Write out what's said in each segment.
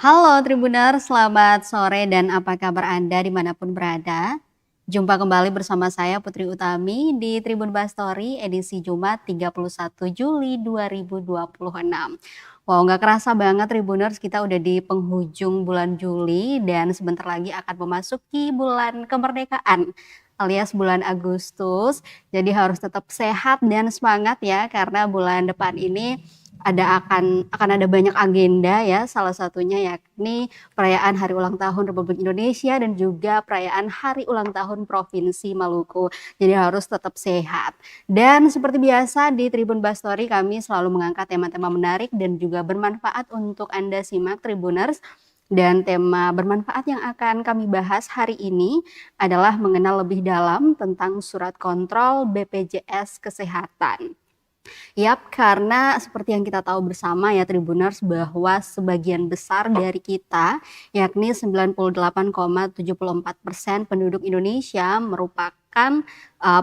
Halo Tribuners, selamat sore dan apa kabar Anda dimanapun berada? Jumpa kembali bersama saya Putri Utami di Tribun Bastory edisi Jumat 31 Juli 2026. Wow, nggak kerasa banget Tribuners, kita udah di penghujung bulan Juli dan sebentar lagi akan memasuki bulan kemerdekaan alias bulan Agustus. Jadi harus tetap sehat dan semangat ya karena bulan depan ini akan ada banyak agenda ya, salah satunya yakni perayaan Hari Ulang Tahun Republik Indonesia dan juga perayaan Hari Ulang Tahun Provinsi Maluku. Jadi harus tetap sehat. Dan seperti biasa di Tribun Bastory kami selalu mengangkat tema-tema menarik dan juga bermanfaat untuk Anda simak Tribuners. Dan tema bermanfaat yang akan kami bahas hari ini adalah mengenal lebih dalam tentang surat kontrol BPJS Kesehatan. Yap, karena seperti yang kita tahu bersama ya Tribuners bahwa sebagian besar dari kita, yakni 98,74% penduduk Indonesia merupakan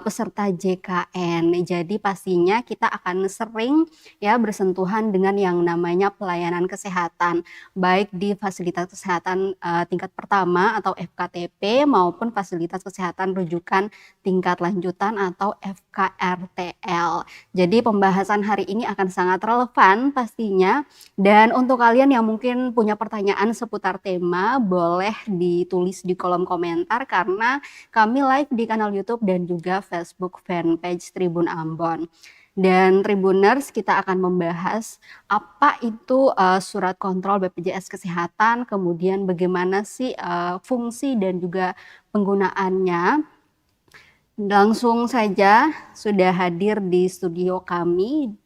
peserta JKN. Jadi pastinya kita akan sering ya bersentuhan dengan yang namanya pelayanan kesehatan, baik di fasilitas kesehatan tingkat pertama atau FKTP maupun fasilitas kesehatan rujukan tingkat lanjutan atau FKRTL. Jadi pembahasan hari ini akan sangat relevan pastinya, dan untuk kalian yang mungkin punya pertanyaan seputar tema boleh ditulis di kolom komentar karena kami live di kanal YouTube dan juga Facebook fanpage Tribun Ambon. Dan Tribuners, kita akan membahas apa itu surat kontrol BPJS Kesehatan, kemudian bagaimana sih fungsi dan juga penggunaannya. Langsung saja sudah hadir di studio kami,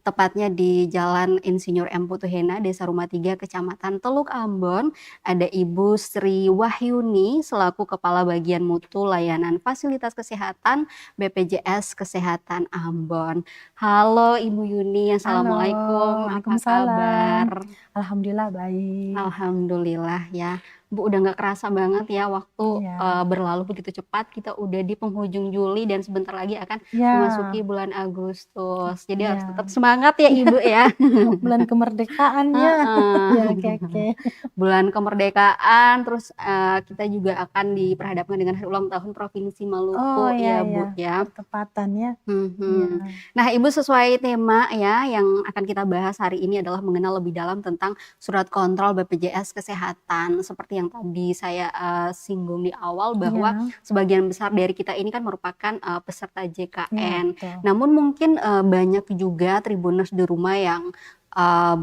tepatnya di Jalan Insinyur M. Putuhena, Desa Rumah 3, Kecamatan Teluk Ambon. Ada Ibu Sri Wahyuni selaku Kepala Bagian Mutu Layanan Fasilitas Kesehatan BPJS Kesehatan Ambon. Halo Ibu Yuni, Halo, Assalamualaikum, apa waalaikumsalam. kabar? Alhamdulillah baik. Alhamdulillah ya. Bu, udah nggak kerasa banget ya waktu Iya, berlalu begitu cepat. Kita udah di penghujung Juli dan sebentar lagi akan memasuki iya, bulan Agustus. Jadi harus tetap iya. semangat ya Ibu ya. Bulan kemerdekaannya. Heeh. Ya, oke, oke. Bulan kemerdekaan, terus kita juga akan diperhadapkan dengan Hari Ulang Tahun Provinsi Oh, Maluku iya, ya iya. Bu ya. Bertepatan ya. Iya. Mhm. Nah, Ibu, sesuai tema ya yang akan kita bahas hari ini adalah mengenal lebih dalam tentang surat kontrol BPJS Kesehatan. Seperti yang tadi saya singgung di awal bahwa Iya, sebagian besar dari kita ini kan merupakan peserta iya, JKN. betul. Namun mungkin banyak juga Tribuners di rumah yang eee,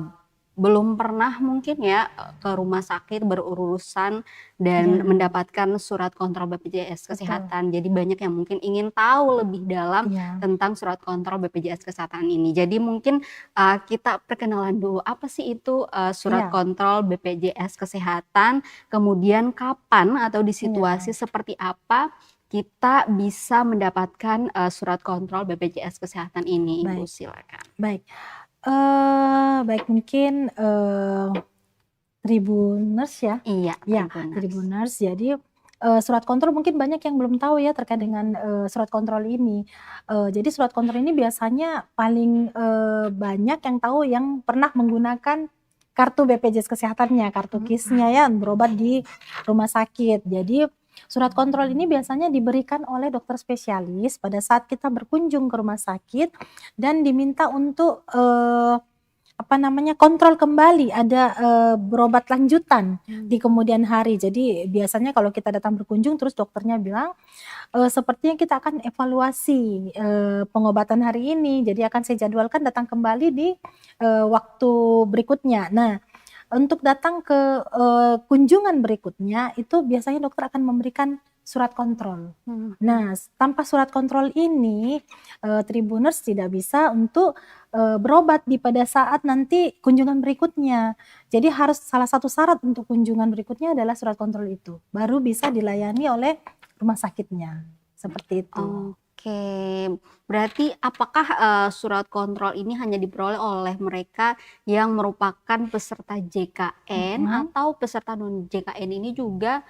belum pernah mungkin ya ke rumah sakit berurusan dan Iya, mendapatkan surat kontrol BPJS betul. Kesehatan. Jadi banyak yang mungkin ingin tahu lebih dalam Iya, tentang surat kontrol BPJS Kesehatan ini. Jadi mungkin kita perkenalan dulu, apa sih itu surat iya, kontrol BPJS Kesehatan, kemudian kapan atau di iya. situasi seperti apa kita bisa mendapatkan surat kontrol BPJS Kesehatan ini, Ibu, Baik, silakan. baik. Baik mungkin, Tribuners ya? Iya, Ya, Tribuners. Tribuners. Jadi, surat kontrol mungkin banyak yang belum tahu ya terkait dengan, surat kontrol ini. Jadi surat kontrol ini biasanya paling, banyak yang tahu yang pernah menggunakan kartu BPJS Kesehatannya, kartu KIS-nya ya, berobat di rumah sakit. Jadi, surat kontrol ini biasanya diberikan oleh dokter spesialis pada saat kita berkunjung ke rumah sakit dan diminta untuk, kontrol kembali ada, berobat lanjutan di kemudian hari. Jadi biasanya kalau kita datang berkunjung terus dokternya bilang, "Sepertinya kita akan evaluasi, pengobatan hari ini, jadi akan saya jadwalkan datang kembali di, waktu berikutnya." Nah, untuk datang ke, kunjungan berikutnya itu biasanya dokter akan memberikan surat kontrol. Mhm. Nah, tanpa surat kontrol ini, Tribuners tidak bisa untuk, berobat pada saat nanti kunjungan berikutnya. Jadi harus salah satu syarat untuk kunjungan berikutnya adalah surat kontrol itu, baru bisa dilayani oleh rumah sakitnya, seperti itu. Oke, berarti apakah surat kontrol ini hanya diperoleh oleh mereka yang merupakan peserta JKN Mhm, atau peserta non JKN ini juga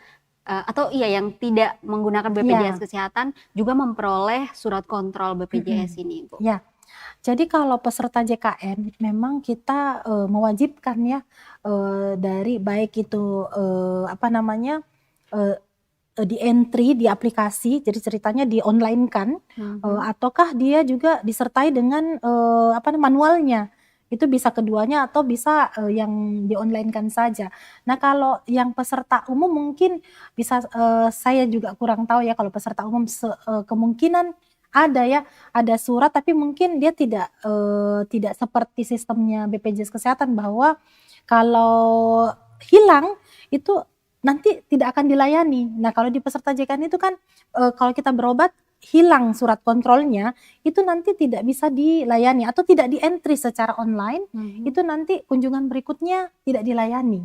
atau iya yang tidak menggunakan BPJS iya, Kesehatan juga memperoleh surat kontrol BPJS mhm, ini, Bu? iya. Jadi kalau peserta JKN memang kita, mewajibkan ya, dari baik itu, apa namanya, eee di entry di aplikasi, jadi ceritanya di-online-kan, Mhm. ataukah dia juga disertai dengan, manualnya. Itu bisa keduanya atau bisa, yang di-online-kan saja. Nah, kalau yang peserta umum mungkin bisa, saya juga kurang tahu ya kalau peserta umum kemungkinan ada ya, ada surat tapi mungkin dia tidak seperti sistemnya BPJS Kesehatan bahwa kalau hilang itu nanti tidak akan dilayani. Nah, kalau di peserta JKN itu kan, kalau kita berobat hilang surat kontrolnya, itu nanti tidak bisa dilayani atau tidak di-entry secara online, Mhm. itu nanti kunjungan berikutnya tidak dilayani.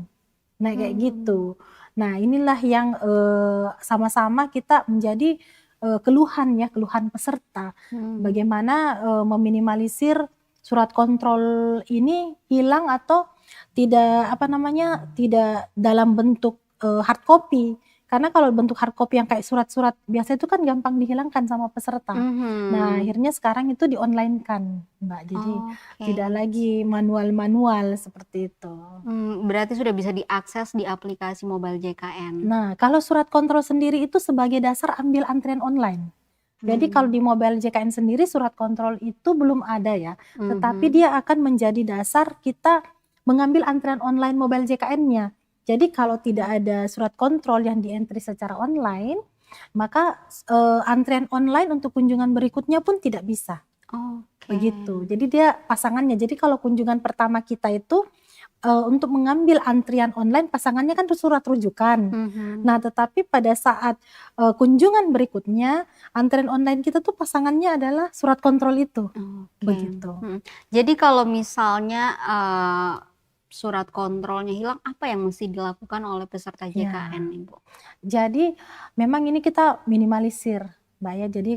Nah, kayak Mmm. gitu. Nah, inilah yang, sama-sama kita menjadi, keluhan ya, keluhan peserta. Mhm. Bagaimana, meminimalisir surat kontrol ini hilang atau tidak dalam bentuk, hard copy. Karena kalau bentuk hard copy yang kayak surat-surat biasa itu kan gampang dihilangkan sama peserta. Nah, Mhm. akhirnya sekarang itu di-online-kan, Mbak. Jadi Oke. tidak lagi manual-manual seperti itu. Berarti sudah bisa diakses di aplikasi Mobile JKN? Nah, kalau surat kontrol sendiri itu sebagai dasar ambil antrian online. Jadi kalau Mmm. di Mobile JKN sendiri surat kontrol itu belum ada ya, tetapi Mhm. dia akan menjadi dasar kita mengambil antrian online Mobile JKN-nya. Jadi kalau tidak Oke. ada surat kontrol yang di-entry secara online, maka antrian online untuk kunjungan berikutnya pun tidak bisa, Oke. begitu. Jadi dia pasangannya, jadi kalau kunjungan pertama kita itu untuk mengambil antrian online pasangannya kan surat rujukan. Mhm. Nah, tetapi pada saat, kunjungan berikutnya, antrian online kita tuh pasangannya adalah surat kontrol itu, Oke. begitu. Mhm. Jadi kalau misalnya, surat kontrolnya hilang, apa yang mesti dilakukan oleh peserta JKN, Ya, Ibu? jadi memang ini kita minimalisir, Mbak, ya. Jadi,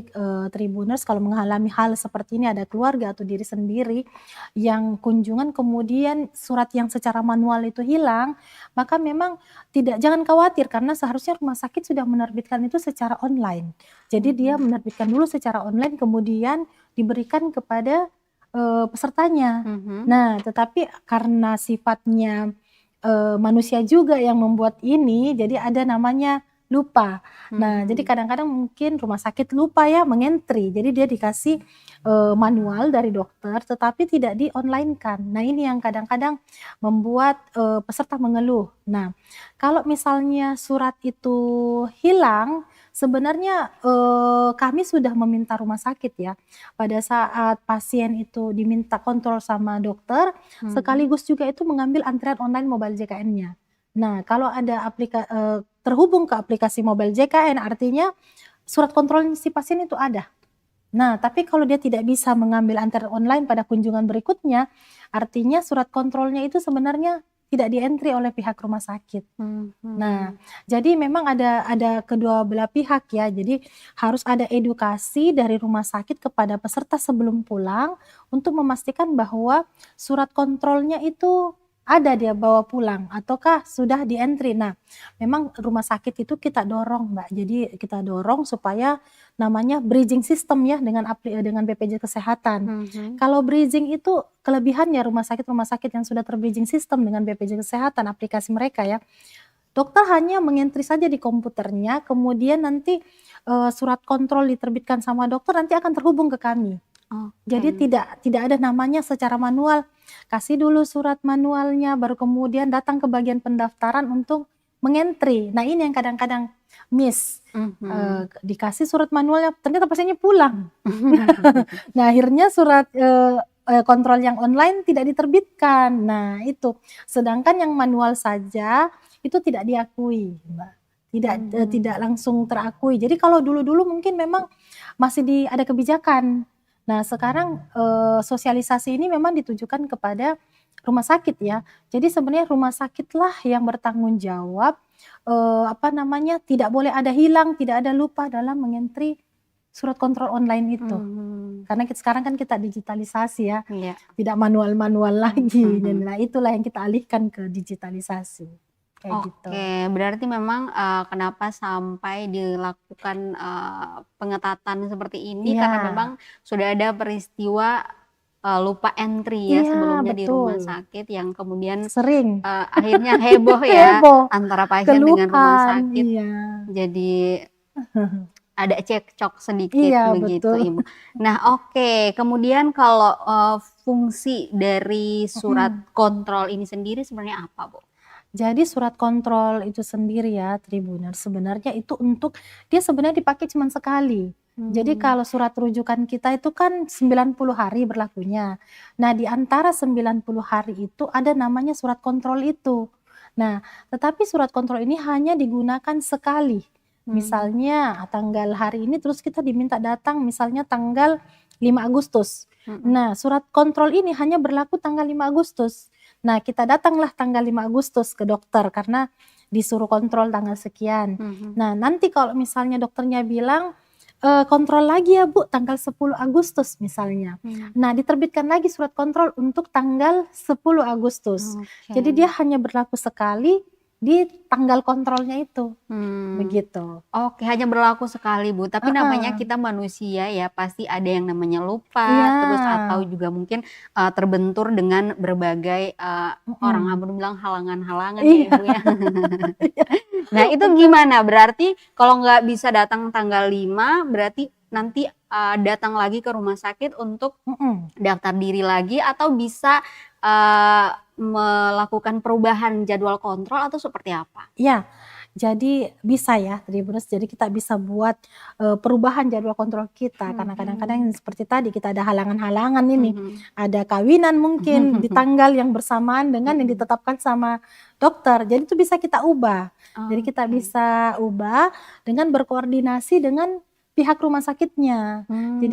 Tribuners kalau mengalami hal seperti ini, ada keluarga atau diri sendiri yang kunjungan kemudian surat yang secara manual itu hilang, maka memang jangan khawatir karena seharusnya rumah sakit sudah menerbitkan itu secara online. Jadi dia Mhm. menerbitkan dulu secara online kemudian diberikan kepada, pesertanya. Mhm. Nah, tetapi karena sifatnya, manusia juga yang membuat ini, jadi ada namanya lupa. Nah, jadi Mhm. kadang-kadang mungkin rumah sakit lupa ya meng-entry, jadi dia dikasih, manual dari dokter tetapi tidak di-online-kan. Nah, ini yang kadang-kadang membuat, peserta mengeluh. Nah, kalau misalnya surat itu hilang, sebenarnya, kami sudah meminta rumah sakit ya, pada saat pasien itu diminta kontrol sama dokter, Mhm. sekaligus juga itu mengambil antrian online Mobile JKN-nya. Nah, kalau ada terhubung ke aplikasi Mobile JKN artinya surat kontrol si pasien itu ada. Nah, tapi kalau dia tidak bisa mengambil antrian online pada kunjungan berikutnya, artinya surat kontrolnya itu sebenarnya tidak di-entry oleh pihak rumah sakit. Nah, Mhm. jadi memang ada kedua belah pihak ya. Jadi harus ada edukasi dari rumah sakit kepada peserta sebelum pulang untuk memastikan bahwa surat kontrolnya itu ada dia bawa pulang ataukah sudah di-entry. Nah, memang rumah sakit itu kita dorong, Mbak. Jadi kita dorong supaya namanya bridging system ya dengan BPJS Kesehatan. Mhm. Kalau bridging itu kelebihannya rumah sakit yang sudah ter-bridging system dengan BPJS Kesehatan aplikasi mereka ya, dokter hanya mengentri saja di komputernya, kemudian nanti, surat kontrol diterbitkan sama dokter nanti akan terhubung ke kami. Oke. Jadi tidak ada namanya secara manual, kasih dulu surat manualnya, baru kemudian datang ke bagian pendaftaran untuk mengentri. Nah, ini yang kadang-kadang miss, Mhm. dikasih surat manualnya, ternyata pasiennya pulang. Nah, akhirnya surat, kontrol yang online tidak diterbitkan. Nah, itu. Sedangkan yang manual saja itu tidak diakui, Mbak. Tidak Mhm. langsung terakui. Jadi kalau dulu-dulu mungkin memang masih ada kebijakan. Nah, sekarang, sosialisasi ini memang ditujukan kepada rumah sakit ya. Jadi sebenarnya rumah sakitlah yang bertanggung jawab, tidak boleh ada hilang, tidak ada lupa dalam meng-entry surat kontrol online itu. Mhm. Karena sekarang kan kita digitalisasi ya, Iya. tidak manual-manual lagi. Mhm. Nah, itulah yang kita alihkan ke digitalisasi, kayak gitu. Oke, berarti memang, kenapa sampai dilakukan, pengetatan seperti ini Iya, karena memang sudah ada peristiwa lupa entry ya Iya, sebelumnya di rumah betul. sakit yang kemudian, Sering. akhirnya heboh ya Heboh, antara pasien dengan rumah keluhan, sakit. iya. Jadi ada cekcok sedikit Iya, begitu, betul. Ibu. Nah, oke, kemudian kalau, fungsi dari surat Mhm. kontrol ini sendiri sebenarnya apa, Bu? Jadi surat kontrol itu sendiri ya, Tribuners, sebenarnya itu untuk dia sebenarnya dipakai cuman sekali. Jadi Mmm, kalau surat rujukan kita itu kan 90 hari berlakunya. Nah, di antara 90 hari itu ada namanya surat kontrol itu. Nah, tetapi surat kontrol ini hanya digunakan sekali. mmm, Misalnya tanggal hari ini terus kita diminta datang misalnya tanggal 5 Agustus. mhm, Nah, surat kontrol ini hanya berlaku tanggal 5 Agustus. Nah, kita datanglah tanggal 5 Agustus ke dokter karena disuruh kontrol tanggal sekian. mhm, Nah, nanti kalau misalnya dokternya bilang, "Kontrol lagi ya Bu, tanggal 10 Agustus," misalnya. mmm, Nah, diterbitkan lagi surat kontrol untuk tanggal 10 Agustus. oke, Jadi dia hanya berlaku sekali di tanggal kontrolnya itu, mmm. begitu. Oke, hanya berlaku sekali, Bu, tapi namanya Heeh, kita manusia ya, pasti ada yang namanya lupa, iya, terus atau juga mungkin, terbentur dengan berbagai, orang mhm. Ambon bilang halangan-halangan ya, Iya, Ibu, ya. iya, Nah, itu betul, gimana? Berarti kalau nggak bisa datang tanggal 5, berarti nanti, datang lagi ke rumah sakit untuk mhm. daftar diri lagi atau bisa, melakukan perubahan jadwal kontrol atau seperti apa? Iya, jadi bisa ya Tribuners, jadi kita bisa buat, perubahan jadwal kontrol kita karena kadang-kadang Mhm, seperti tadi kita ada halangan-halangan ini, mhm. ada kawinan mungkin di tanggal yang bersamaan dengan yang Mhm, ditetapkan sama dokter, jadi itu bisa kita ubah. Jadi kita oke. bisa ubah dengan berkoordinasi dengan pihak rumah sakitnya. Mmm,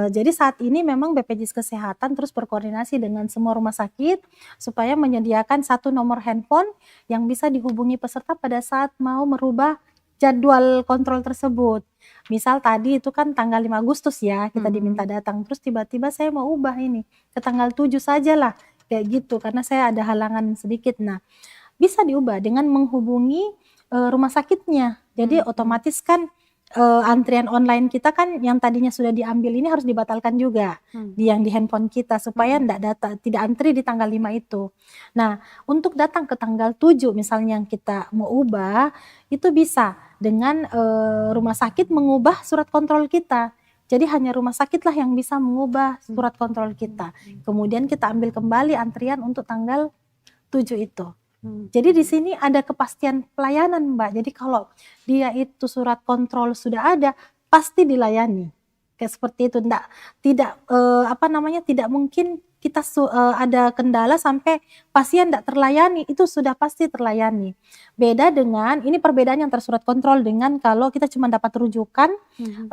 Jadi saat ini memang BPJS Kesehatan terus berkoordinasi dengan semua rumah sakit supaya menyediakan satu nomor handphone yang bisa dihubungi peserta pada saat mau merubah jadwal kontrol tersebut. Misal tadi itu kan tanggal 5 Agustus ya, kita diminta mhm, datang, terus tiba-tiba saya mau ubah ini ke tanggal 7 sajalah, kayak gitu, karena saya ada halangan sedikit. Nah, bisa diubah dengan menghubungi, rumah sakitnya. Jadi mhm, otomatis kan, antrian online kita kan yang tadinya sudah diambil ini harus dibatalkan juga, mhm, yang di handphone kita supaya mhm, tidak antri di tanggal 5 itu. Nah, untuk datang ke tanggal 7 misalnya yang kita mau ubah, itu bisa dengan, rumah sakit mengubah surat kontrol kita. Jadi hanya rumah sakitlah yang bisa mengubah mhm, surat kontrol kita. mhm, Kemudian kita ambil kembali antrian untuk tanggal 7 itu. Jadi di mhm. sini ada kepastian pelayanan, Mbak. Jadi kalau dia itu surat kontrol sudah ada, pasti dilayani. Kayak seperti itu, tidak, apa namanya, tidak mungkin kita ada kendala sampai pasien ndak terlayani, itu sudah pasti terlayani. Beda dengan ini perbedaan yang tersurat kontrol dengan kalau kita cuma dapat rujukan, Mhm,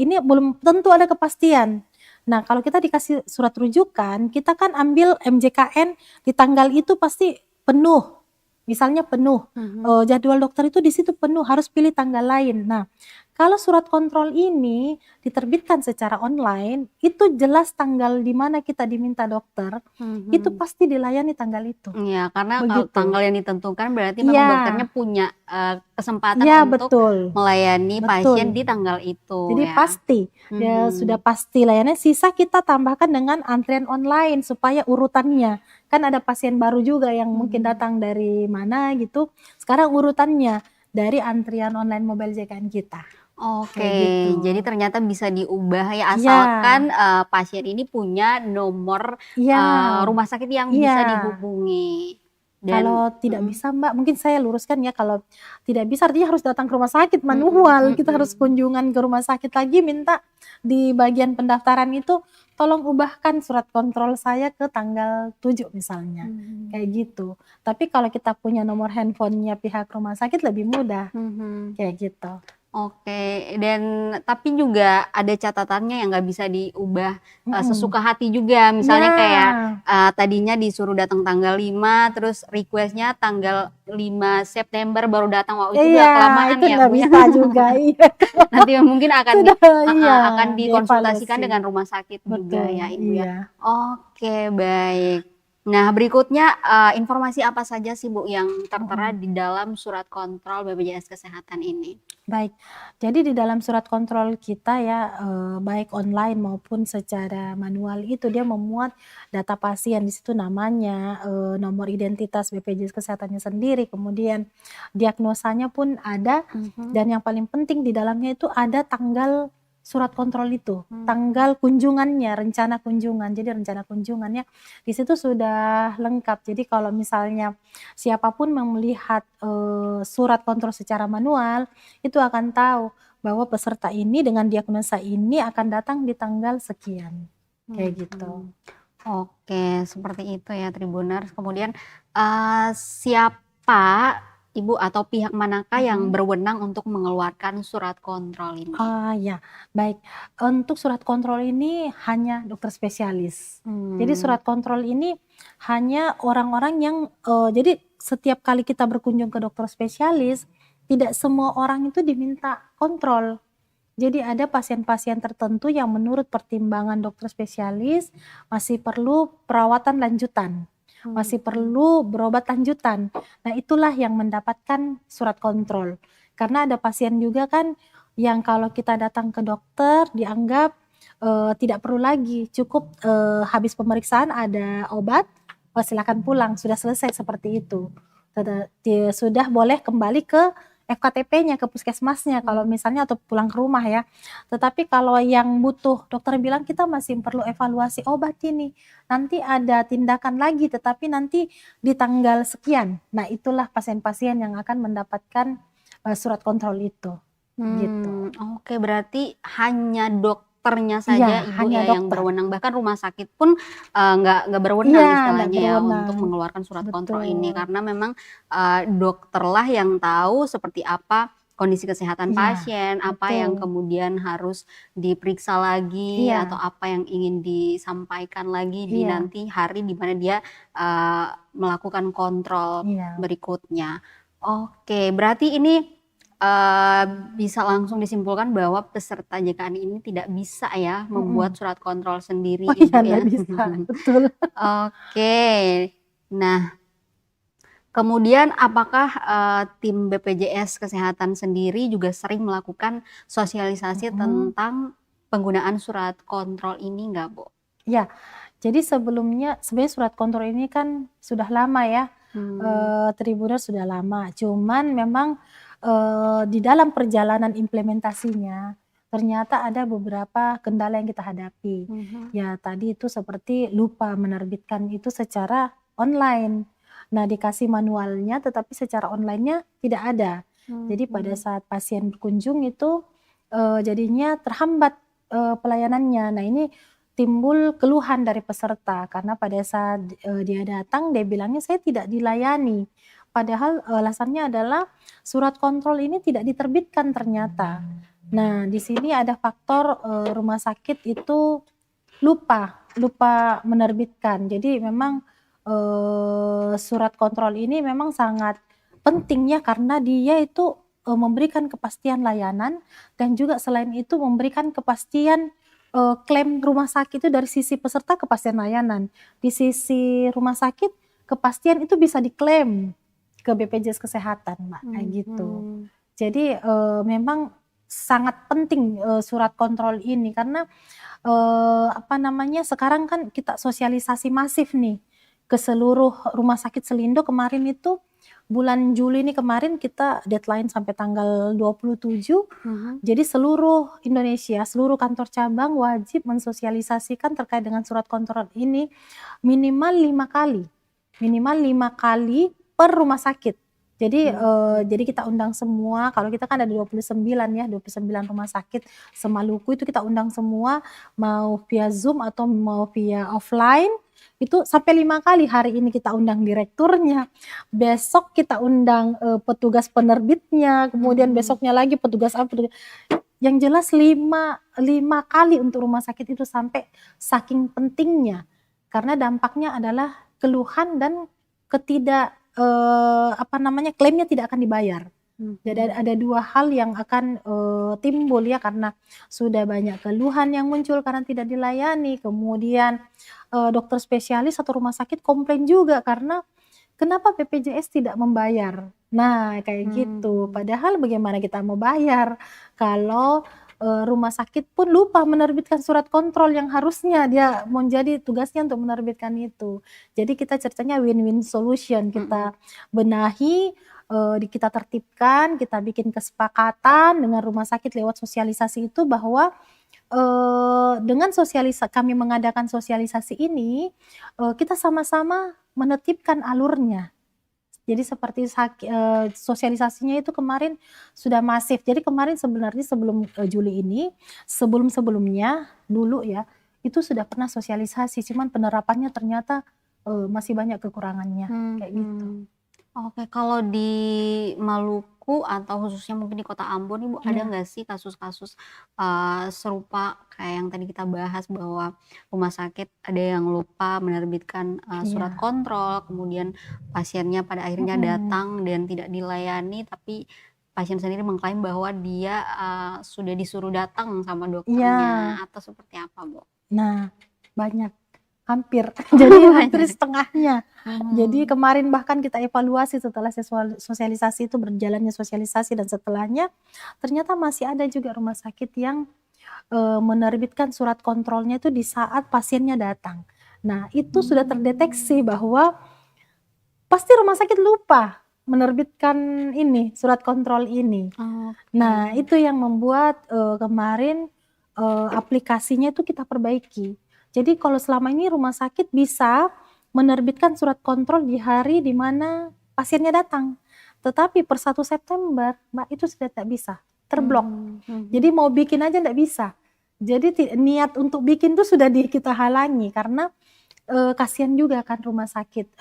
ini belum tentu ada kepastian. Nah, kalau kita dikasih surat rujukan, kita kan ambil MJKN di tanggal itu pasti penuh, misalnya penuh, mhm, jadwal dokter itu di situ penuh, harus pilih tanggal lain. Nah, kalau surat kontrol ini diterbitkan secara online, itu jelas tanggal di mana kita diminta dokter, itu mhm. pasti dilayani tanggal itu, Iya, karena kalau begitu. tanggal yang ditentukan berarti memang Iya, dokternya punya, kesempatan iya untuk betul, melayani pasien betul. di tanggal itu Jadi ya. pasti, ya sudah Mhm, pasti layanannya, sisa kita tambahkan dengan antrian online supaya urutannya. Kan ada pasien baru juga yang mungkin mhm. datang dari mana gitu, sekarang urutannya dari antrian online mobile JKN kita, Oke, kayak gitu. jadi ternyata bisa diubah ya Iya, asalkan, pasien ini punya nomor, iya, rumah sakit yang iya. bisa dihubungi dan Kalau tidak mhm, bisa Mbak, mungkin saya luruskan ya, kalau tidak bisa artinya harus datang ke rumah sakit mhm, manual, kita harus mhm, kunjungan ke rumah sakit lagi minta di bagian pendaftaran itu, tolong ubahkan surat kontrol saya ke tanggal 7 misalnya, mhm, kayak gitu. Tapi kalau kita punya nomor handphone-nya pihak rumah sakit lebih mudah, mhm. kayak gitu. Oke, dan tapi juga ada catatannya yang nggak bisa diubah, Mhm. sesuka hati juga. Misalnya kayak, Nah, tadinya disuruh datang tanggal 5, terus request-nya tanggal 5 September baru datang. Wah, itu iya, udah kelamaan itu ya, nggak Bu, ya. bisa juga, iya. Nanti mungkin akan Sudah iya, heeh, akan dikonsultasikan dievaluasi. dengan rumah sakit juga Betul, ya, Ibu, ya. iya. Oke, baik. Nah, berikutnya, informasi apa saja sih, Bu, yang tertera Mhm. di dalam surat kontrol BPJS Kesehatan ini? Baik, jadi di dalam surat kontrol kita ya, baik online maupun secara manual itu dia memuat data pasien, di situ namanya, nomor identitas BPJS Kesehatannya sendiri, kemudian diagnosanya pun ada, Mhm. dan yang paling penting di dalamnya itu ada tanggal surat kontrol itu, Mmm. tanggal kunjungannya, rencana kunjungan. Jadi rencana kunjungannya di situ sudah lengkap. Jadi kalau misalnya siapapun yang melihat, surat kontrol secara manual, itu akan tahu bahwa peserta ini dengan diagnosa ini akan datang di tanggal sekian, kayak gitu. Mhm. Oke, seperti itu ya Tribuners. Kemudian, siapa Ibu atau pihak manakah yang Mhm. berwenang untuk mengeluarkan surat kontrol ini? Ya, baik. Untuk surat kontrol ini hanya dokter spesialis. Jadi Mmm. surat kontrol ini hanya orang-orang yang, jadi setiap kali kita berkunjung ke dokter spesialis, tidak semua orang itu diminta kontrol. Jadi ada pasien-pasien tertentu yang menurut pertimbangan dokter spesialis masih perlu perawatan lanjutan, masih Mhm. perlu berobat lanjutan. Nah, itulah yang mendapatkan surat kontrol. Karena ada pasien juga kan yang kalau kita datang ke dokter dianggap, tidak perlu lagi, cukup, habis pemeriksaan ada obat, oh silakan pulang, sudah selesai seperti itu. Sudah boleh kembali ke FKTP-nya, ke puskesmasnya kalau Mmm. misalnya atau pulang ke rumah ya. Tetapi kalau yang butuh dokter bilang kita masih perlu evaluasi obat ini, nanti ada tindakan lagi tetapi nanti di tanggal sekian. Nah, itulah pasien-pasien yang akan mendapatkan, surat kontrol itu, gitu. Oke, berarti hanya dokternya Iya, saja Ibu hanya ya yang dokter. berwenang, bahkan rumah sakit pun, nggak berwenang Iya, ndak istilahnya ya untuk berwenang, mengeluarkan surat kontrol ini. betul. Karena memang, dokterlah yang tahu seperti apa kondisi kesehatan Iya, pasien, apa yang betul. kemudian harus diperiksa lagi, atau Iya, apa yang ingin disampaikan lagi di iya, nanti hari di mana dia, melakukan kontrol iya. berikutnya. Oke, berarti ini bisa langsung disimpulkan bahwa peserta JKN ini tidak bisa ya membuat Mhm. surat kontrol sendiri Oh iya, Ibu ndak ya. bisa, betul. Oke. Nah, kemudian apakah, tim BPJS Kesehatan sendiri juga sering melakukan sosialisasi Mhm. tentang penggunaan surat kontrol ini nggak, Bu? Iya, jadi sebelumnya sebenarnya surat kontrol ini kan sudah lama ya, Mmm. Tribuners sudah lama. Cuman memang, di dalam perjalanan implementasinya, ternyata ada beberapa kendala yang kita hadapi. Mhm. Ya tadi itu seperti lupa menerbitkan itu secara online. Nah, dikasih manualnya tetapi secara online-nya tidak ada. Jadi pada Mhm. saat pasien berkunjung itu, jadinya terhambat, pelayanannya. Nah, ini timbul keluhan dari peserta karena pada saat, dia datang dia bilangnya, "Saya tidak dilayani." Padahal alasannya adalah surat kontrol ini tidak diterbitkan ternyata. Nah, di sini ada faktor, rumah sakit itu lupa lupa menerbitkan. Jadi memang, surat kontrol ini memang sangat penting ya karena dia itu, memberikan kepastian layanan dan juga selain itu memberikan kepastian, klaim rumah sakit itu dari sisi peserta kepastian layanan, di sisi rumah sakit kepastian itu bisa diklaim ke BPJS Kesehatan, Mbak, kayak gitu. Mhm. Jadi, memang sangat penting, surat kontrol ini karena apa namanya, sekarang kan kita sosialisasi masif nih, ke seluruh rumah sakit selindo kemarin itu, bulan Juli ini kemarin kita deadline sampai tanggal 27, Mhm. jadi seluruh Indonesia, seluruh kantor cabang wajib mensosialisasikan terkait dengan surat kontrol ini minimal 5 kali, minimal 5 kali per rumah sakit. Jadi kita undang semua, kalau kita kan ada 29 ya, 29 rumah sakit se-Maluku itu kita undang semua, mau via Zoom atau mau via offline, itu sampai 5 kali. Hari ini kita undang direkturnya, besok kita undang, petugas penerbitnya, kemudian Mhm. besoknya lagi petugas apa, yang jelas 5 kali untuk rumah sakit itu sampai saking pentingnya. Karena dampaknya adalah keluhan dan apa namanya, klaimnya tidak akan dibayar. Jadi Mhm. ada 2 hal yang akan, timbul ya karena sudah banyak keluhan yang muncul karena tidak dilayani, kemudian, dokter spesialis atau rumah sakit komplain juga karena kenapa BPJS tidak membayar? Nah, kayak gitu. Mmm. Padahal bagaimana kita mau bayar kalau, rumah sakit pun lupa menerbitkan surat kontrol yang harusnya dia menjadi tugasnya untuk menerbitkan itu. Jadi kita ceritanya win-win solution, Mhm. kita benahi, kita tertibkan, kita bikin kesepakatan dengan rumah sakit lewat sosialisasi itu bahwa, dengan kami mengadakan sosialisasi ini, kita sama-sama menertibkan alurnya. Jadi seperti sosialisasinya itu kemarin sudah masif. Jadi kemarin sebenarnya sebelum, Juli ini, sebelum-sebelumnya dulu ya, itu sudah pernah sosialisasi, cuman penerapannya ternyata, masih banyak kekurangannya, kayak gitu. Mhm. Oke, kalau di Maluku atau khususnya mungkin di Kota Ambon, Ibu ada Iya, nggak sih kasus-kasus, serupa kayak yang tadi kita bahas bahwa rumah sakit ada yang lupa menerbitkan, surat iya, kontrol, kemudian pasiennya pada akhirnya mhm, datang dan tidak dilayani, tapi pasien sendiri mengklaim bahwa dia, sudah disuruh datang sama iya. dokternya atau seperti apa, Bu? Nah, banyak, hampir. Oh, Jadi hampir banyak. setengahnya. Jadi Mhm. kemarin bahkan kita evaluasi setelah sosialisasi itu berjalannya sosialisasi dan setelahnya, ternyata masih ada juga rumah sakit yang, menerbitkan surat kontrolnya itu di saat pasiennya datang. Nah, itu sudah terdeteksi Mmm. bahwa pasti rumah sakit lupa menerbitkan ini, surat kontrol ini. Oke. Nah, itu yang membuat, kemarin, aplikasinya itu kita perbaiki. Jadi kalau selama ini rumah sakit bisa menerbitkan surat kontrol di hari di mana pasiennya datang. Tetapi per 1 September, Mbak, itu sudah tidak bisa, terblok. Mhm Jadi mhm. mau bikin aja ndak bisa. Jadi niat untuk bikin tuh sudah kita halangi karena, kasihan juga kan rumah sakit,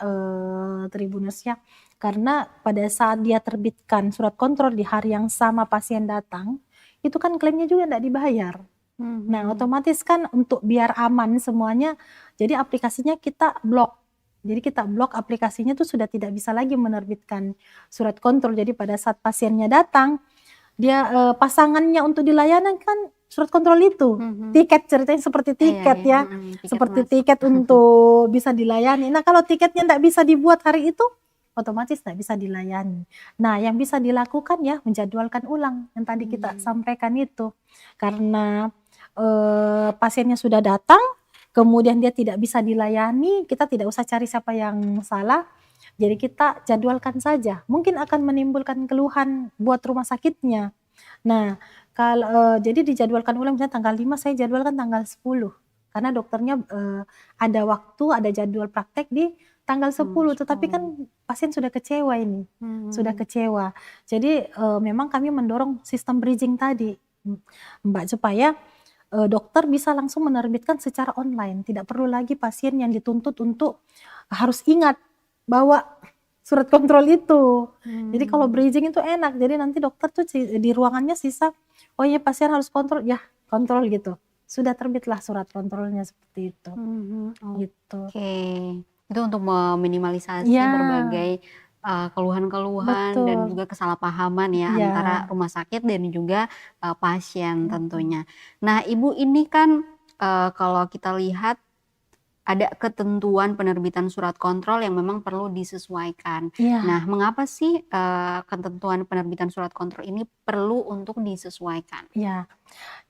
Tribunnersnya, karena pada saat dia terbitkan surat kontrol di hari yang sama pasien datang, itu kan klaimnya juga ndak dibayar. Nah, Mhm. otomatis kan untuk biar aman semuanya, jadi aplikasinya kita blok. Jadi kita blok aplikasinya tuh sudah tidak bisa lagi menerbitkan surat kontrol. Jadi pada saat pasiennya datang, dia, pasangannya untuk dilayani kan surat kontrol itu, Mhm. tiket ceritanya seperti Iya tiket iya, ya, tiket seperti masuk. tiket untuk bisa dilayani. Nah, kalau tiketnya ndak bisa dibuat hari itu, otomatis ndak bisa dilayani. Nah, yang bisa dilakukan ya menjadwalkan ulang yang tadi kita Mmm. sampaikan itu. Karena, pasiennya sudah datang, kemudian dia tidak bisa dilayani, kita tidak usah cari siapa yang salah, jadi kita jadwalkan saja. Mungkin akan menimbulkan keluhan buat rumah sakitnya. Nah, jadi dijadwalkan ulang misalnya tanggal 5 saya jadwalkan tanggal 10 karena dokternya, ada waktu, ada jadwal praktek di tanggal 10 tetapi kan 10. pasien sudah kecewa ini, sudah Mhm. kecewa. Jadi, memang kami mendorong sistem bridging tadi, Mbak, supaya, dokter bisa langsung menerbitkan secara online, tidak perlu lagi pasien yang dituntut untuk harus ingat bawa surat kontrol itu. Jadi kalau Mmm. bridging itu enak, jadi nanti dokter tuh di ruangannya sisa, "Oh iya pasien harus kontrol," ya kontrol gitu. Sudah terbitlah surat kontrolnya seperti itu, Mhm, gitu. oke. Itu untuk meminimalisasi Iya, berbagai, keluhan-keluhan dan betul, juga kesalahpahaman ya antara iya, rumah sakit dan juga, pasien mhm, tentunya. Nah, Ibu ini kan, kalau kita lihat ada ketentuan penerbitan surat kontrol yang memang perlu disesuaikan. Nah, iya. mengapa sih, ketentuan penerbitan surat kontrol ini perlu untuk disesuaikan? Iya,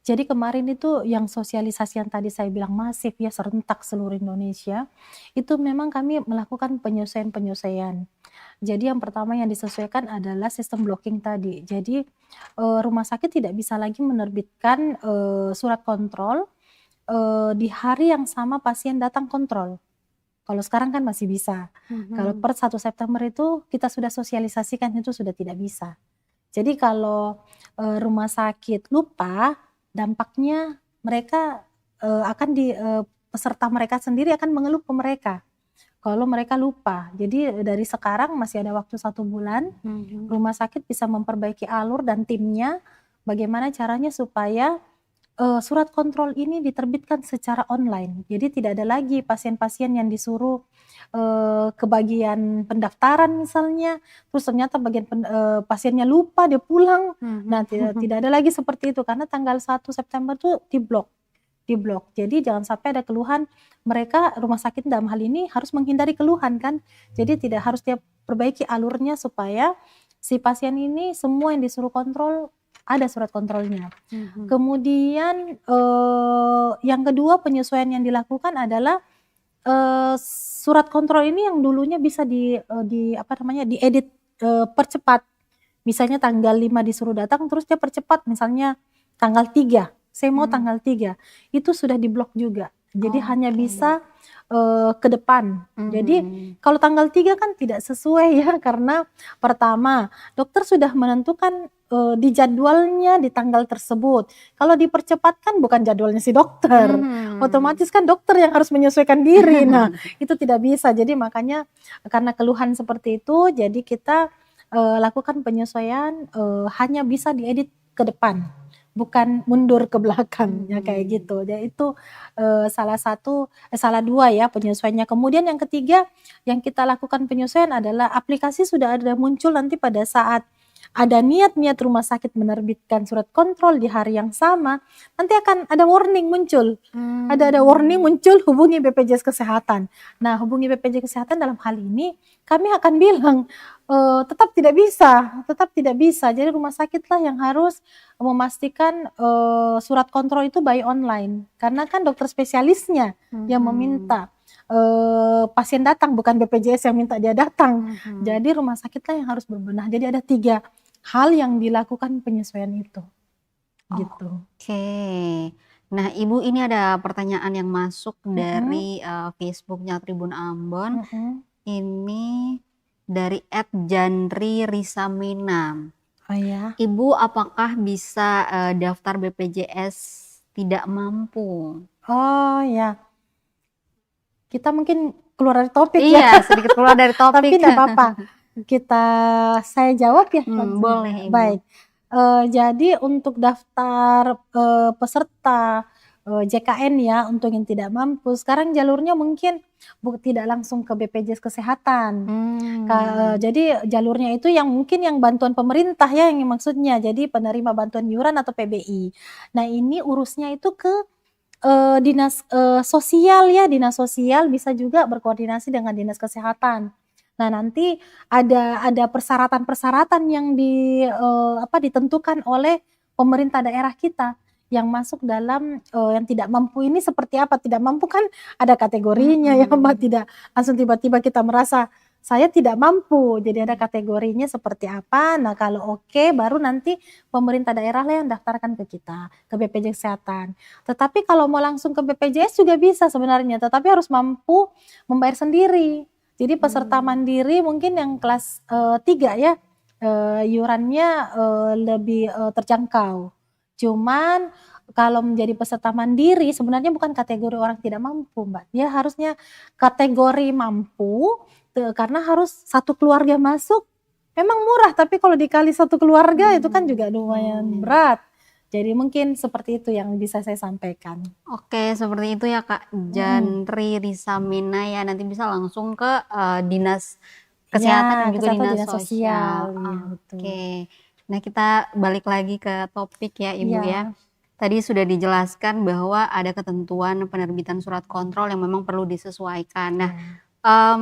jadi kemarin itu yang sosialisasi yang tadi saya bilang masif ya, serentak seluruh Indonesia, itu memang kami melakukan penyesuaian-penyesuaian. Jadi yang pertama yang disesuaikan adalah sistem blocking tadi. Jadi, rumah sakit tidak bisa lagi menerbitkan, surat kontrol, di hari yang sama pasien datang kontrol. Kalau sekarang kan masih bisa. Kalau Mhm. per 1 September itu kita sudah sosialisasikan itu sudah tidak bisa. Jadi kalau, rumah sakit lupa, dampaknya mereka, akan peserta mereka sendiri akan mengeluh ke mereka, kalau mereka lupa. Jadi, dari sekarang masih ada waktu 1 bulan, Mhm. rumah sakit bisa memperbaiki alur dan timnya, bagaimana caranya supaya, surat kontrol ini diterbitkan secara online. Jadi tidak ada lagi pasien-pasien yang disuruh, ke bagian pendaftaran misalnya, terus ternyata pasiennya lupa, dia pulang. Nah, tidak Mhm. tidak ada lagi seperti itu, karena tanggal 1 September tuh diblok. Jadi jangan sampai ada keluhan, mereka rumah sakit dalam hal ini harus menghindari keluhan kan. Jadi tidak harus dia perbaiki alurnya supaya si pasien ini semua yang disuruh kontrol, ada surat kontrolnya. Mhm. Kemudian, yang kedua penyesuaian yang dilakukan adalah, surat kontrol ini yang dulunya bisa diedit, percepat. Misalnya tanggal 5 disuruh datang, terus dia percepat misalnya tanggal 3, saya mau Mmm. tanggal 3, itu sudah diblok juga. Jadi hanya Oke. bisa, ke depan. Jadi Mhm. kalau tanggal 3 kan tidak sesuai ya, karena pertama, dokter sudah menentukan, di jadwalnya di tanggal tersebut. Kalau dipercepat kan bukan jadwalnya si dokter, Mhm. otomatis kan dokter yang harus menyesuaikan diri. Nah, itu tidak bisa. Jadi makanya karena keluhan seperti itu, jadi kita lakukan penyesuaian, hanya bisa diedit ke depan, bukan mundur ke belakang, ya kayak Mhm. gitu. Dan itu, salah 2 ya penyesuaiannya. Kemudian yang ketiga, yang kita lakukan penyesuaian adalah aplikasi sudah ada muncul nanti pada saat ada niat-niat rumah sakit menerbitkan surat kontrol di hari yang sama, nanti akan ada warning muncul. Ada warning Mmm. muncul, hubungi BPJS Kesehatan. Nah, hubungi BPJS Kesehatan dalam hal ini, kami akan bilang, tetap tidak bisa. Jadi rumah sakitlah yang harus memastikan, surat kontrol itu by online. Karena kan dokter spesialisnya yang Mhm. meminta, pasien datang, bukan BPJS yang minta dia datang. Mhm. Jadi rumah sakitlah yang harus berbenah. Jadi ada 3 hal yang dilakukan penyesuaian itu, gitu. Oke. Nah, Ibu ini ada pertanyaan yang masuk Mhm, dari, Facebook-nya Tribun Ambon. mhm. Ini dari @jandri_risamina. Oh ya? Ibu apakah bisa, daftar BPJS tidak mampu? Oh ya, kita mungkin keluar dari topik ya, Iya, sedikit keluar dari tapi topik. nggak apa-apa. Saya jawab ya langsung Boleh ya? Ibu. Baik, jadi untuk daftar, peserta, JKN ya untuk yang tidak mampu, sekarang jalurnya mungkin tidak langsung ke BPJS Kesehatan. Mmm. Jadi jalurnya itu yang mungkin yang bantuan pemerintah ya yang maksudnya, jadi penerima bantuan iuran atau PBI. Nah ini urusnya itu ke, dinas, sosial ya, dinas sosial bisa juga berkoordinasi dengan dinas kesehatan. Nah nanti ada persyaratan-persyaratan yang ditentukan oleh pemerintah daerah kita, yang masuk dalam, yang tidak mampu ini seperti apa, tidak mampu kan ada kategorinya ya Mbak, Mhm. tidak langsung tiba-tiba kita merasa, saya tidak mampu, jadi ada kategorinya seperti apa, nah kalau oke baru nanti pemerintah daerah lah yang daftarkan ke kita, ke BPJS Kesehatan. Tetapi kalau mau langsung ke BPJS juga bisa sebenarnya, tetapi harus mampu membayar sendiri. Jadi peserta Mmm. mandiri mungkin yang kelas, 3 ya, iurannya, lebih, terjangkau. Cuman kalau menjadi peserta mandiri sebenarnya bukan kategori orang tidak mampu, Mbak. Dia harusnya kategori mampu, karena harus satu keluarga masuk, memang murah, tapi kalau dikali satu keluarga itu kan juga lumayan Mhm. berat. Jadi mungkin seperti itu yang bisa saya sampaikan. Oke, seperti itu ya, Kak, Mhm. Jandri Risamina ya, nanti bisa langsung ke, dinas Iya, kesehatan dan juga kesehatan dinas dinas sosial, sosial. iya betul. Oke. Nah, kita balik lagi ke topik ya, Ibu ya. Iya, Tadi sudah dijelaskan bahwa ada ketentuan penerbitan surat kontrol yang memang perlu disesuaikan. Nah, iya.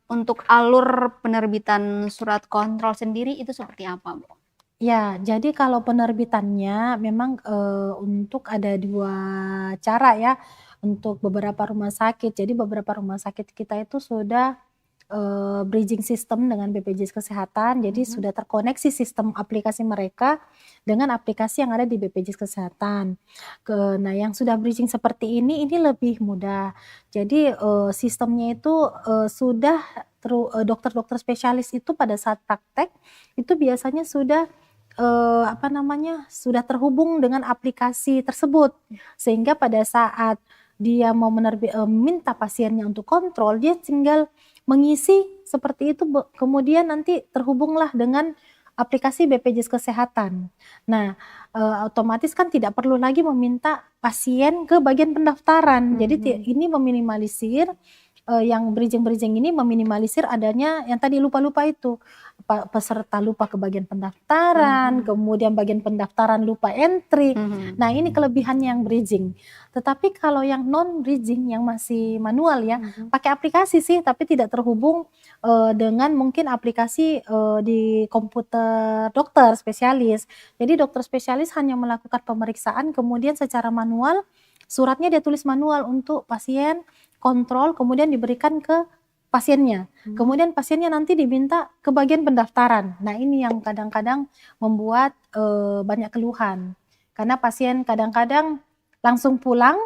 untuk alur penerbitan surat kontrol sendiri itu seperti apa, Bu? Ya, jadi kalau penerbitannya memang, untuk ada 2 cara ya, untuk beberapa rumah sakit. Jadi beberapa rumah sakit kita itu sudah, bridging system dengan BPJS Kesehatan, jadi Mhm. sudah terkoneksi sistem aplikasi mereka dengan aplikasi yang ada di BPJS Kesehatan. Nah yang sudah bridging seperti ini lebih mudah. Jadi, sistemnya itu, sudah dokter-dokter spesialis itu pada saat praktek, itu biasanya sudah sudah terhubung dengan aplikasi tersebut. Sehingga pada saat dia mau minta pasiennya untuk kontrol, dia tinggal mengisi seperti itu kemudian nanti terhubunglah dengan, aplikasi BPJS Kesehatan. Nah, otomatis kan tidak perlu lagi meminta pasien ke bagian pendaftaran. Jadi ini meminimalisir, yang bridging-bridging ini meminimalisir adanya yang tadi lupa-lupa itu, peserta lupa ke bagian pendaftaran, kemudian bagian pendaftaran lupa entry. Nah, ini kelebihannya yang bridging. Tetapi kalau yang non bridging yang masih manual ya, pakai aplikasi sih tapi tidak terhubung, dengan mungkin aplikasi, di komputer dokter spesialis. Jadi dokter spesialis hanya melakukan pemeriksaan kemudian secara manual, suratnya dia tulis manual untuk pasien, kontrol, kemudian diberikan ke pasiennya. Kemudian pasiennya nanti diminta ke bagian pendaftaran. Nah, ini yang kadang-kadang membuat, banyak keluhan. Karena pasien kadang-kadang langsung pulang,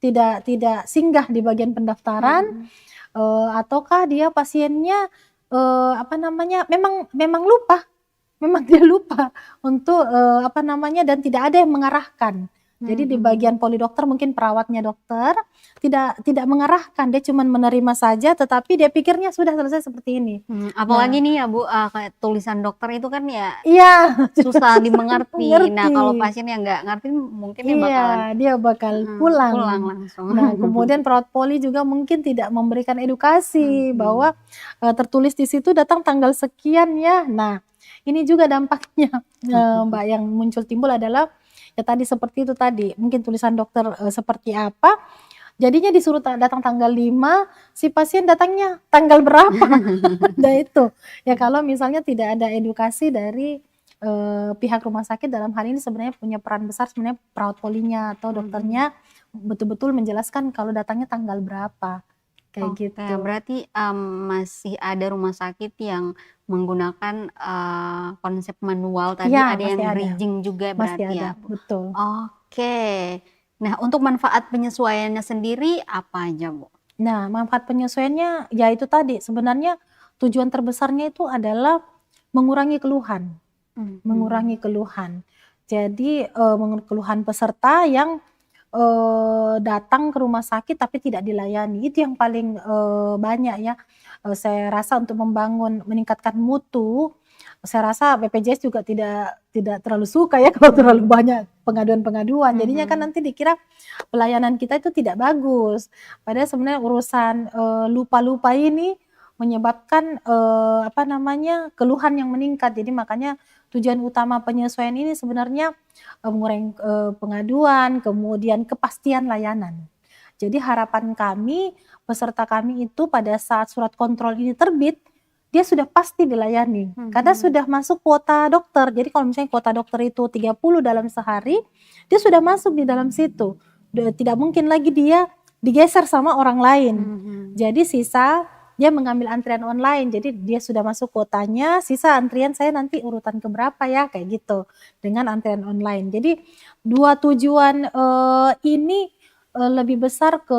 tidak singgah di bagian pendaftaran, ataukah dia pasiennya, memang lupa, memang dia lupa untuk, dan tidak ada yang mengarahkan. Jadi di bagian polidokter mungkin perawatnya dokter, tidak mengarahkan, dia cuman menerima saja tetapi dia pikirnya sudah selesai seperti ini. Apalagi nih ya Bu, kayak tulisan dokter itu kan ya Iya, susah dimengerti. Nah, kalau ngerti. pasien yang nggak ngerti mungkin dia Iya, bakalan dia bakal pulang pulang. langsung. Nah, kemudian perawat poli juga mungkin tidak memberikan edukasi bahwa, tertulis di situ datang tanggal sekian ya. Nah, ini juga dampaknya, Mbak, yang muncul timbul adalah ya tadi seperti itu tadi, mungkin tulisan dokter, seperti apa, jadinya disuruh datang tanggal 5, si pasien datangnya tanggal berapa. Nah itu, ya kalau misalnya tidak ada edukasi dari, pihak rumah sakit dalam hal ini sebenarnya punya peran besar sebenarnya perawat polinya atau dokternya betul-betul menjelaskan kalau datangnya tanggal berapa, kayak Oke, gitu. berarti, masih ada rumah sakit yang menggunakan, konsep manual tadi, Iya, ada masih yang ada, bridging juga masih berarti ada, ya, Bu? betul. Oke. Nah, untuk manfaat penyesuaiannya sendiri apa aja, Bu? Nah, manfaat penyesuaiannya ya itu tadi, sebenarnya tujuan terbesarnya itu adalah mengurangi keluhan. Mengurangi keluhan. Jadi, keluhan peserta yang, datang ke rumah sakit tapi tidak dilayani, itu yang paling, banyak ya. Saya rasa untuk meningkatkan mutu, saya rasa BPJS juga tidak terlalu suka ya kalau terlalu banyak pengaduan-pengaduan. Jadinya kan nanti dikira pelayanan kita itu tidak bagus. Padahal sebenarnya urusan, lupa-lupa ini menyebabkan, keluhan yang meningkat. Jadi makanya tujuan utama penyesuaian ini sebenarnya, mengurangi, pengaduan, kemudian kepastian layanan. Jadi harapan kami, peserta kami itu pada saat surat kontrol ini terbit, dia sudah pasti dilayani, karena sudah masuk kuota dokter. Jadi kalau misalnya kuota dokter itu 30 dalam sehari, dia sudah masuk di dalam situ. Tidak mungkin lagi dia digeser sama orang lain. Jadi sisa dia mengambil antrian online, jadi dia sudah masuk kuotanya, sisa antrian saya nanti urutan ke berapa ya, kayak gitu, dengan antrian online. Jadi 2 tujuan, ini, lebih besar ke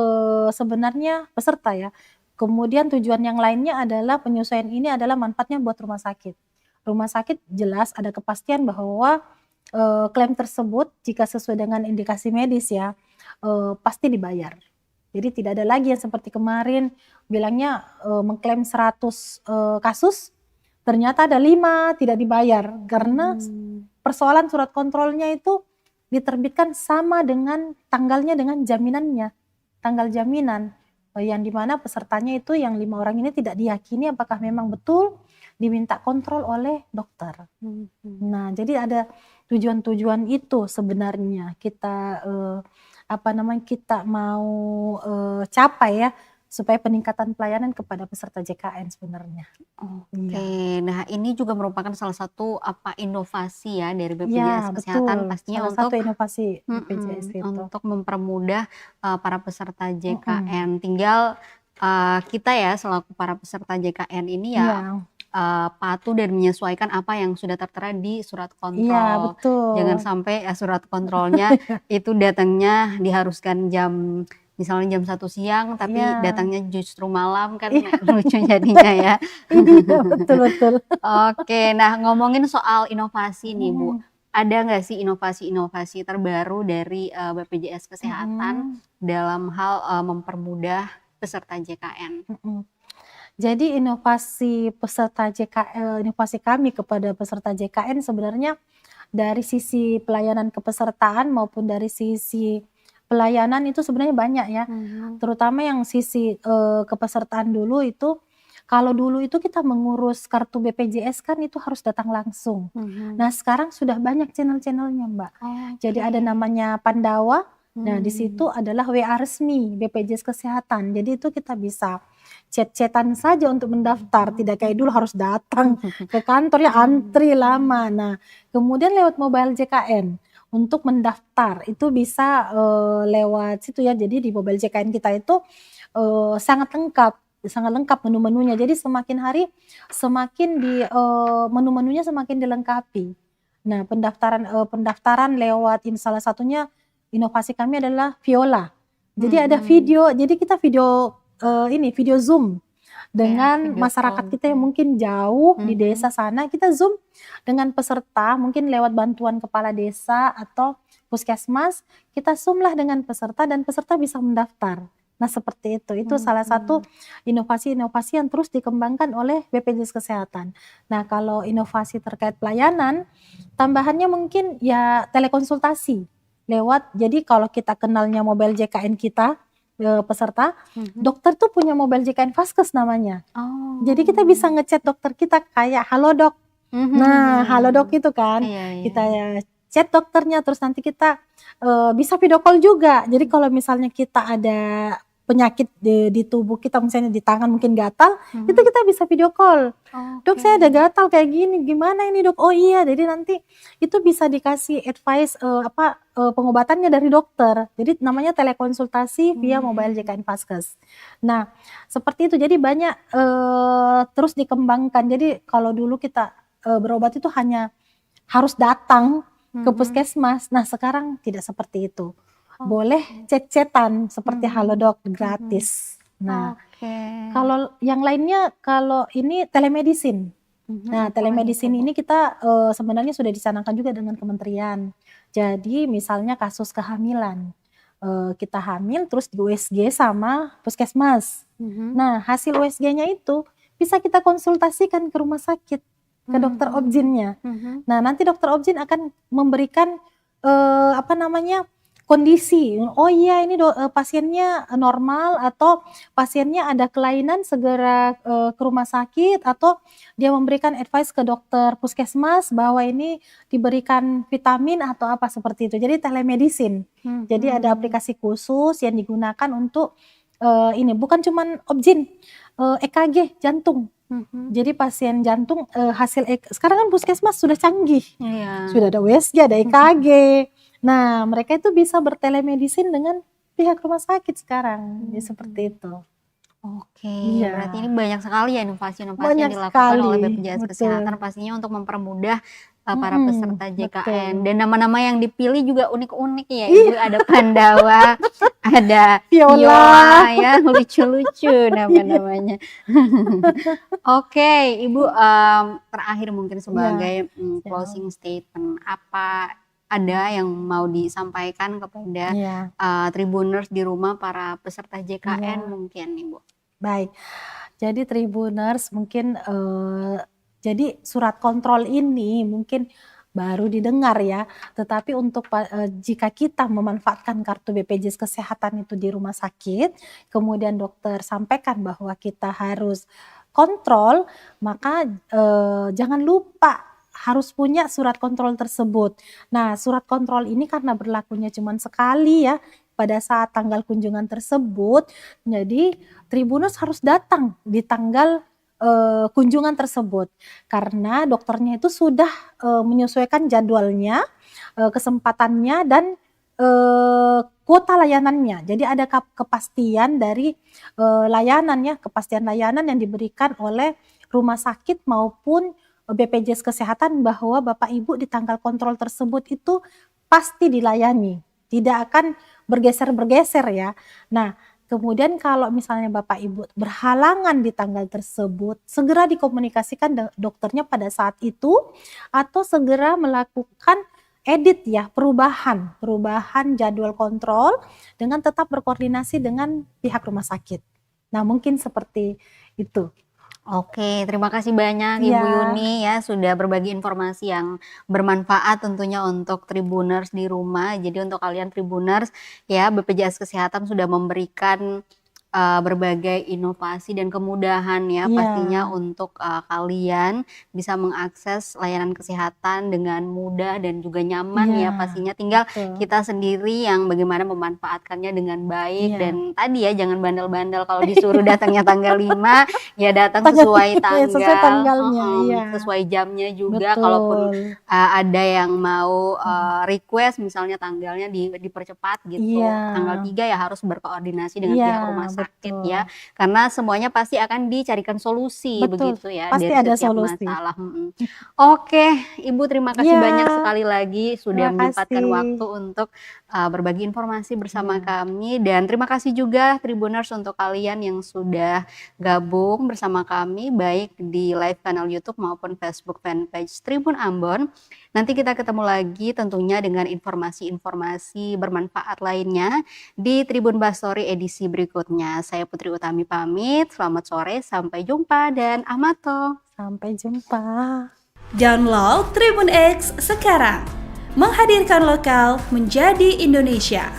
sebenarnya peserta ya. Kemudian tujuan yang lainnya adalah penyesuaian ini adalah manfaatnya buat rumah sakit. Rumah sakit jelas ada kepastian bahwa, klaim tersebut jika sesuai dengan indikasi medis ya, pasti dibayar. Jadi tidak ada lagi yang seperti kemarin bilangnya, mengklaim 100, kasus, ternyata ada 5 tidak dibayar karena persoalan surat kontrolnya itu diterbitkan sama dengan tanggalnya dengan jaminannya, tanggal jaminan, yang di mana pesertanya itu yang 5 orang ini tidak diyakini apakah memang betul diminta kontrol oleh dokter. Nah, jadi ada tujuan-tujuan itu sebenarnya kita, kita mau, capai ya, supaya peningkatan pelayanan kepada peserta JKN sebenarnya. Iya. Oke, nah ini juga merupakan salah satu inovasi ya dari Iya, BPJS betul, Kesehatan pastinya salah satu untuk inovasi BPJS itu. untuk mempermudah, para peserta Mhm, JKN. Tinggal, kita ya selaku para peserta JKN ini ya, iya, patuh dan menyesuaikan apa yang sudah tertera di surat iya kontrol. Jangan betul. sampai, surat kontrolnya itu datangnya diharuskan misalnya jam 1 siang, tapi Iya, datangnya justru malam, kan iya lucu jadinya ya. iya, betul betul. Oke, nah ngomongin soal inovasi nih Bu, Mhm, ada nggak sih inovasi-inovasi terbaru dari, BPJS Kesehatan mhm, dalam hal, mempermudah peserta JKN? mhm. Jadi inovasi kami kepada peserta JKN sebenarnya dari sisi pelayanan kepesertaan maupun dari sisi pelayanan itu sebenarnya banyak ya. Mhm. Terutama yang sisi, kepesertaan dulu itu, kalau dulu itu kita mengurus kartu BPJS kan itu harus datang langsung. Mhm. Nah sekarang sudah banyak channel-channel-nya, Mbak. Jadi Oke. ada namanya Pandawa, nah di Mmm. situ adalah WA resmi BPJS Kesehatan. Jadi itu kita bisa chat-chat-an saja untuk mendaftar, tidak kayak dulu harus datang ke kantor ya Mmm. antri lama. Nah kemudian lewat mobile JKN. Untuk mendaftar itu bisa, lewat situ ya. Jadi di mobile JKN kita itu, sangat lengkap menu-menunya. Jadi semakin hari semakin menu-menunya semakin dilengkapi. Nah pendaftaran lewat salah satunya inovasi kami adalah Viola. Jadi ada Mhm. video, jadi kita video Zoom Ya, dengan video masyarakat call kita gitu yang ya. mungkin jauh di Mhm. desa sana, kita Zoom dengan peserta, mungkin lewat bantuan kepala desa atau puskesmas, kita Zoom-lah dengan peserta dan peserta bisa mendaftar. Nah seperti itu salah satu Mhm. inovasi-inovasi yang terus dikembangkan oleh BPJS Kesehatan. Nah kalau inovasi terkait pelayanan, tambahannya mungkin ya telekonsultasi lewat, jadi kalau kita kenalnya mobile JKN kita, peserta, Mhm. dokter tuh punya mobile JKN Vaskes namanya. Jadi kita bisa Oh. nge-chat dokter kita kayak, "Halo Dok." Nah, "Halo Dok" Mhm. itu kan, Iya iya kita iya. chat dokternya, terus nanti kita, bisa video call juga. Jadi kalau misalnya kita ada penyakit di tubuh kita, misalnya di tangan mungkin gatal, itu Mhm. kita bisa video call. "Dok, Oke. saya ada gatal kayak gini, gimana ini Dok?" "Oh iya." Jadi nanti itu bisa dikasih advice, pengobatannya dari dokter. Jadi namanya telekonsultasi via mobile Mmm. JKN Vaskes. Nah, seperti itu. Jadi banyak, terus dikembangkan. Jadi kalau dulu kita, berobat itu hanya harus datang ke Mhm. puskesmas. Nah, sekarang tidak seperti itu. Boleh Oke. chat-chat-an seperti "Halo Mhm. Dok," Mhm. gratis. Nah, Oke. kalau yang lainnya, kalau ini telemedicine. Mhm, Nah, apalagi itu, telemedicine Bu? ini kita, sebenarnya sudah dicanangkan juga dengan kementerian. Jadi misalnya kasus kehamilan, kita hamil terus di USG sama puskesmas. Mhm. Nah, hasil USG-nya itu bisa kita konsultasikan ke rumah sakit, ke dokter Mhm. objinnya. Mhm. Nah, nanti dokter objin akan memberikan, apa namanya, kondisi, "Oh iya ini pasiennya normal," atau pasiennya ada kelainan segera, ke rumah sakit, atau dia memberikan advice ke dokter puskesmas bahwa ini diberikan vitamin atau apa seperti itu. Jadi telemedicine. Jadi ada Mhm. aplikasi khusus yang digunakan untuk, ini bukan cuman objin, EKG jantung. Mhm. Jadi pasien jantung, hasil sekarang kan puskesmas sudah canggih, Iya. sudah ada USG, ada EKG. Nah, mereka itu bisa bertelemedicine dengan pihak rumah sakit sekarang, ya seperti Mhm. itu. Oke, berarti ini Iya, banyak sekali ya inovasi-inovasi yang banyak dilakukan oleh sekali, BPJS Kesehatan betul. pastinya untuk mempermudah, para peserta JKN Betul. dan nama-nama yang dipilih juga unik-unik ya Ibu, Iya, ada Pandawa, ada Viola. Viola ya, lucu-lucu Iya, nama-namanya. Oke, Ibu, terakhir mungkin iya, sebagai, siap. closing statement, apa ada yang mau disampaikan kepada, Iya, Tribuners di rumah para peserta JKN iya, mungkin Ibu? baik. Jadi Tribuners mungkin, jadi surat kontrol ini mungkin baru didengar ya, tetapi untuk jika kita memanfaatkan kartu BPJS Kesehatan itu di rumah sakit, kemudian dokter sampaikan bahwa kita harus kontrol, maka, jangan lupa harus punya surat kontrol tersebut. Nah, surat kontrol ini karena berlakunya cuman sekali ya, pada saat tanggal kunjungan tersebut, jadi Tribuners harus datang di tanggal, kunjungan tersebut. Karena dokternya itu sudah, menyesuaikan jadwalnya, kesempatannya dan, kuota layanannya. Jadi ada kepastian dari, layanan ya, kepastian layanan yang diberikan oleh rumah sakit maupun, BPJS Kesehatan bahwa Bapak Ibu di tanggal kontrol tersebut itu pasti dilayani, tidak akan bergeser-bergeser ya. Nah, kemudian kalau misalnya Bapak Ibu berhalangan di tanggal tersebut, segera dikomunikasikan dokternya pada saat itu, atau segera melakukan edit ya, perubahan jadwal kontrol dengan tetap berkoordinasi dengan pihak rumah sakit. Nah, mungkin seperti itu. Oke, terima kasih banyak Iya, Ibu Yuni ya sudah berbagi informasi yang bermanfaat tentunya untuk Tribuners di rumah. Jadi untuk kalian Tribuners ya BPJS Kesehatan sudah memberikan berbagai inovasi dan kemudahan ya pastinya iya, untuk kalian bisa mengakses layanan kesehatan dengan mudah dan juga nyaman iya, ya pastinya. Tinggal betul. kita sendiri yang bagaimana memanfaatkannya dengan baik Iya, dan tadi ya jangan bandel-bandel kalau disuruh datangnya tanggal 5 ya datang tanggal sesuai sesuai tanggal, tanggalnya, iya, sesuai jamnya juga kalaupun betul. ada yang mau Mhm. request misalnya tanggalnya dipercepat Iya, gitu, tanggal 3 ya harus berkoordinasi dengan iya, pihak rumah sakit betul. ya, karena semuanya pasti akan dicarikan solusi Betul, begitu ya pasti dari ada setiap solusi. masalah, Oke, Ibu terima kasih banyak Iya, sekali lagi sudah terima menyempatkan waktu kasih. untuk, berbagi informasi bersama Iya, kami dan terima kasih juga Tribuners untuk kalian yang sudah gabung bersama kami baik di live kanal YouTube maupun Facebook fanpage Tribun Ambon. Nanti kita ketemu lagi tentunya dengan informasi-informasi bermanfaat lainnya di Tribun Bahstory edisi berikutnya. Saya Putri Utami pamit, selamat sore, sampai jumpa dan amato. sampai jumpa. Download Tribun X sekarang, menghadirkan lokal menjadi Indonesia.